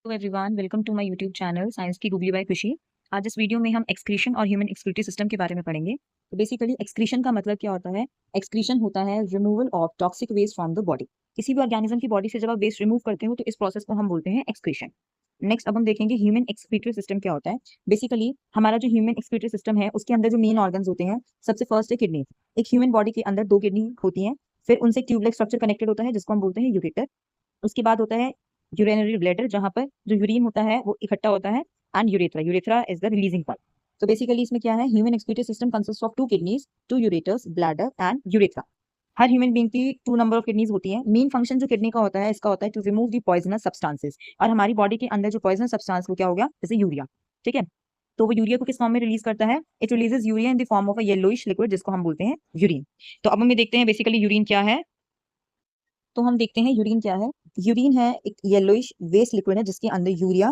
तो everyone welcome to my YouTube channel science की googly by Khushi. आज इस वीडियो में हम एक्सक्रीशन और ह्यूमन एक्सक्रीटरी सिस्टम के बारे में पढ़ेंगे। तो बेसिकली एक्सक्रीशन का मतलब क्या होता है? एक्सक्रीशन होता है removal of toxic waste from the body. किसी भी ऑर्गेनिज्म की बॉडी से जब आप वेस्ट रिमूव करते हो तो इस प्रोसेस को हम बोलते हैं एक्सक्रीशन। नेक्स्ट अब हम देखेंगे ह्यूमन एक्सक्रीटरी सिस्टम क्या होता है। बेसिकली हमारा जो ह्यूमन एक्सक्रीटरी सिस्टम है उसके अंदर जो मेन ऑर्गन्स होते हैं, सबसे फर्स्ट है किडनी। एक ह्यूमन बॉडी के अंदर 2 किडनी होती हैं, फिर उनसे ट्यूबलाइक स्ट्रक्चर कनेक्टेड होता है जिसको हम बोलते हैं यूरेटर। उसके बाद होता है यूरिनरी ब्लैडर, जहां पर जो यूरिन होता है वो इकट्ठा होता है, and urethra. Urethra is the releasing part. तो बेसिकली इसमें क्या है, human excretory system consist of 2 kidneys, 2 ureters, bladder and urethra. Her human being की 2 नंबर ऑफ किडनीज होती है। मेन फंक्शन जो किडनी का होता है, इसका होता है to remove the poisonous substances. और हमारी बॉडी के अंदर जो पॉइजनस सब्सटेंस वो क्या हो गया, जैसे यूरिया। ठीक है, तो वो यूरिया को किस फॉर्म में रिलीज करता है? It releases urea in the form of a yellowish liquid जिसको हम बोलते हैं यूरिन। तो अब हमें देखते हैं बेसिकली यूरिन क्या है। तो हम देखते हैं यूरिन क्या है। यूरिन है एक येलोइश वेस्ट लिक्विड है जिसके अंदर यूरिया,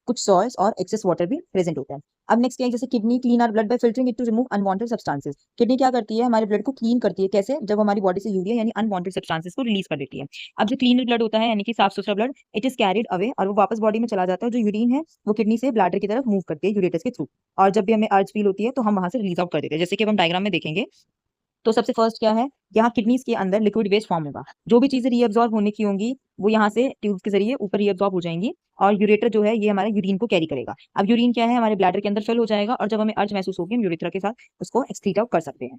कुछ सॉल्ट्स और एक्सेस वाटर भी प्रेजेंट होता है। अब नेक्स्ट क्या है, जैसे kidney clean our blood by filtering it to remove unwanted substances. Kidney क्या करती है, हमारे ब्लड को क्लीन करती है। कैसे? जब हमारी बॉडी से यूरिया यानी अनवांटेड सब्सटेंसेस को रिलीज कर देती है। अब जो क्लीन ब्लड होता है यानी कि साफ सुथरा blood, it is carried away और वो वापस बॉडी में चला जाता है। जो यूरिन है वो किडनी से ब्लैडर की तरफ मूव करती है यूरेटस के थ्रू। और जब भी हमें अर्ज फील होती है तो हम वहां से रिलीज आउट कर देते हैं, जैसे कि हम डायग्राम में देखेंगे। तो सबसे फर्स्ट क्या है, यहाँ किडनीज के अंदर लिक्विड वेस्ट फॉर्म होगा। जो भी चीजें रीअब्सॉर्ब होने की होंगी वो यहाँ से ट्यूब के जरिए ऊपर रीअब्सॉर्ब हो जाएंगी। और यूरेटर जो है ये हमारे यूरिन को कैरी करेगा। अब यूरिन क्या है, हमारे ब्लैडर के अंदर फिल हो जाएगा और जब हमें अर्ज महसूस होगी हम यूरेथ्रा के साथ उसको एक्सक्रीट आउट कर सकते हैं।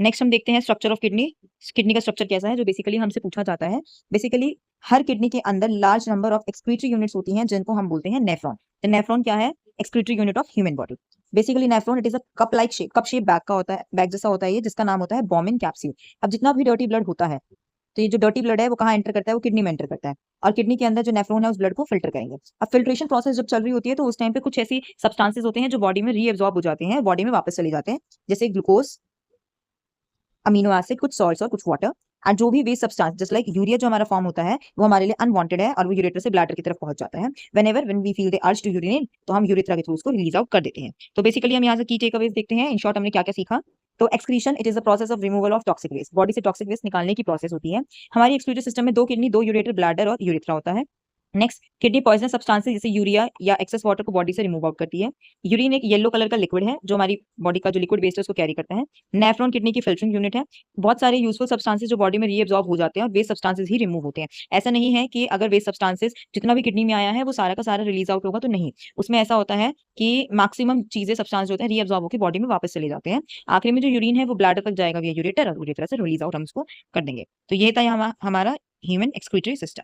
नेक्स्ट हम देखते हैं स्ट्रक्चर ऑफ किडनी। किडनी का स्ट्रक्चर कैसा है, जो बेसिकली हमसे पूछा जाता है। बेसिकली हर किडनी के अंदर large number of excretory units होती हैं जिनको हम बोलते हैं नेफ्रॉन। तो नेफ्रॉन क्या है? Excretory unit of human body. Basically nephron it is a cup like shape, cup shape bag का होता है, बैग जैसा होता है ये, जिसका नाम होता है बॉमिन कैप्सूल। अब जितना भी डर्टी ब्लड होता है, तो ये जो डर्टी ब्लड है वो कहाँ एंटर करता है, वो किडनी में एंटर करता है। और किडनी के अंदर जो नेफ्रॉन है उस ब्लड को फिल्टर करेंगे। अब फिल्ट्रेशन प्रोसेस जब चल रही होती है तो उस टाइम पे कुछ ऐसी सब्सटेंसेस होते हैं जो बॉडी में रीअब्सॉर्ब हो जाते हैं, बॉडी में वापस चले जाते हैं, जैसे ग्लूकोज, अमीनो एसिड, कुछ सॉल्ट्स और कुछ वाटर। एंड जो भी waste substance just like urea जो हमारा फॉर्म होता है वो हमारे लिए अनवांटेड है और वो यूरेटर से ब्लैडर की तरफ पहुंच जाता है। When we feel the urge to urinate तो हम यूरेथ्रा के थ्रू उसको रिलीज आउट कर देते हैं। तो बेसिकली हम यहाँ से की टेकअवेज देखते हैं। इन शॉर्ट हमने क्या क्या सीखा। तो excretion it is the process of removal of toxic waste. Body से टॉक्सिक वेस्ट निकालने की प्रोसेस होती है। हमारी एक्सक्रीटरी सिस्टम में 2 किडनी, 2 यूरेटर, ब्लैडर और यूरेथ्रा होता है। नेक्स्ट, किडनी पॉइजनस सब्सटेंसेस जैसे यूरिया या एक्सेस वाटर को बॉडी से रिमूव आउट करती है। यूरिन एक येलो कलर का लिक्विड है जो हमारी बॉडी का जो लिक्विड वेस्ट है उसको कैरी करता है। नेफ्रॉन किडनी की फिल्टरिंग यूनिट है। बहुत सारे यूजफुल सब्सटेंसेस जो बॉडी में रीअब्सॉर्ब हो जाते हैं और वेस्ट सब्सटेंसेस ही रिमूव होते हैं। ऐसा नहीं है कि अगर वेस्ट सब्सटेंसेस जितना भी किडनी में आया है वो सारा का सारा रिलीज आउट होगा, तो नहीं। उसमें ऐसा होता है कि मैक्सिमम चीजें, सब्सटेंस जो होते हैं रीअब्सॉर्ब होकर बॉडी में वापस चले जाते हैं। आखिर में जो यूरिन है वो ब्लैडर तक जाएगा, ये यूरेटर, और यूरेटर से रिलीज आउट हम उसको कर देंगे। तो ये था हमारा ह्यूमन एक्सक्रीटरी सिस्टम।